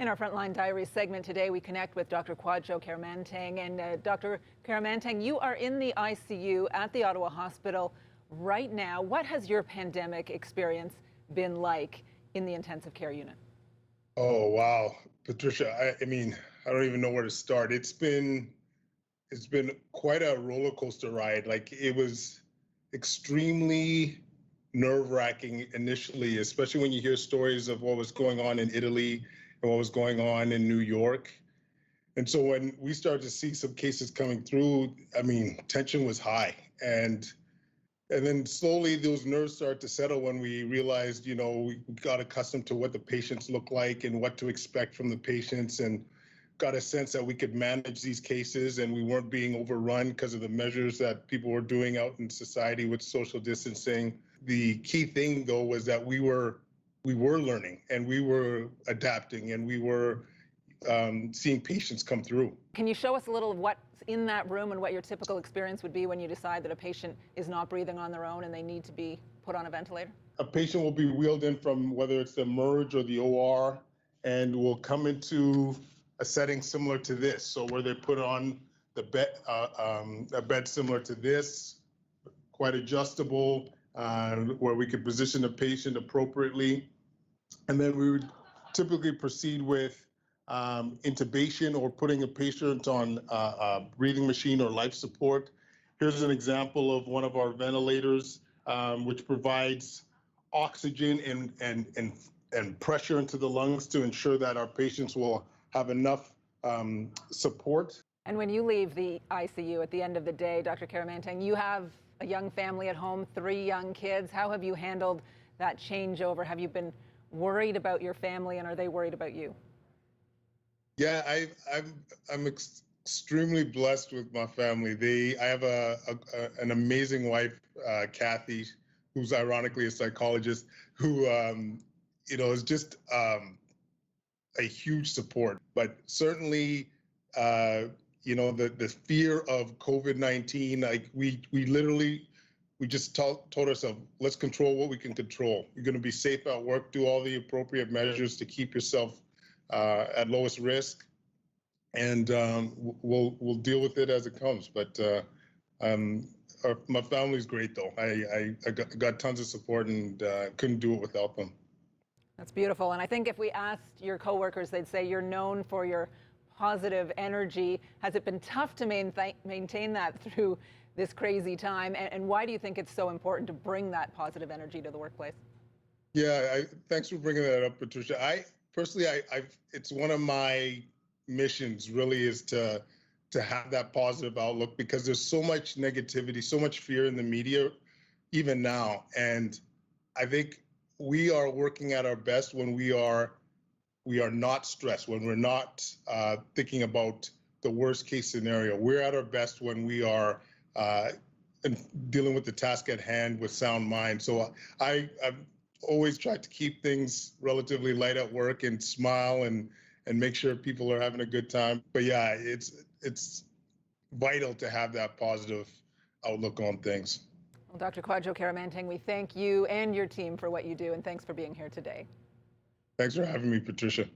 In our Frontline Diaries segment today, we connect with Dr. Kwadwo Kyeremanteng. And Dr. Kyeremanteng, you are in the ICU at the Ottawa Hospital right now. What has your pandemic experience been like in the intensive care unit? Oh, wow. Patricia, I mean, I don't even know where to start. It's been quite a roller coaster ride. Like, it was extremely nerve-wracking initially, especially when you hear stories of what was going on in Italy and what was going on in New York. And so when we started to see some cases coming through, I mean, tension was high. And then slowly those nerves started to settle when we realized, you know, we got accustomed to what the patients look like and what to expect from the patients, and got a sense that we could manage these cases and we weren't being overrun because of the measures that people were doing out in society with social distancing. The key thing, though, was that we were learning and we were adapting and we were seeing patients come through. Can you show us a little of what's in that room and what your typical experience would be when you decide that a patient is not breathing on their own and they need to be put on a ventilator? A patient will be wheeled in from whether it's the emerge or the OR and will come into a setting similar to this. So where they put on the bed, a bed similar to this, quite adjustable, where we could position the patient appropriately. And then we would typically proceed with intubation or putting a patient on a breathing machine or life support. Here's an example of one of our ventilators, which provides oxygen and pressure into the lungs to ensure that our patients will have enough support. And when you leave the ICU at the end of the day, Dr. Kyeremanteng, you have a young family at home, 3 young kids. How have you handled that changeover? Have you been worried about your family, and are they worried about you? Yeah, I'm extremely blessed with my family. I have an amazing wife, Kathy, who's ironically a psychologist, who you know, is just a huge support. But certainly, you know, the fear of COVID-19, like we just told ourselves, let's control what we can control. You're going to be safe at work, do all the appropriate measures to keep yourself at lowest risk, and we'll deal with it as it comes. But my family's great, though. I got tons of support and couldn't do it without them. That's beautiful. And I think if we asked your coworkers, they'd say you're known for your positive energy. Has it been tough to maintain that through this crazy time? And why do you think it's so important to bring that positive energy to the workplace? Yeah, thanks for bringing that up, Patricia. Personally, it's one of my missions really is to have that positive outlook, because there's so much negativity, so much fear in the media, even now. And I think we are working at our best when we are not stressed, when we're not thinking about the worst case scenario. We're at our best when we are dealing with the task at hand with sound mind. So I've always tried to keep things relatively light at work and smile and make sure people are having a good time. But yeah, it's vital to have that positive outlook on things. Well, Dr. Kwadwo Kyeremanteng, we thank you and your team for what you do, and thanks for being here today. Thanks for having me, Patricia.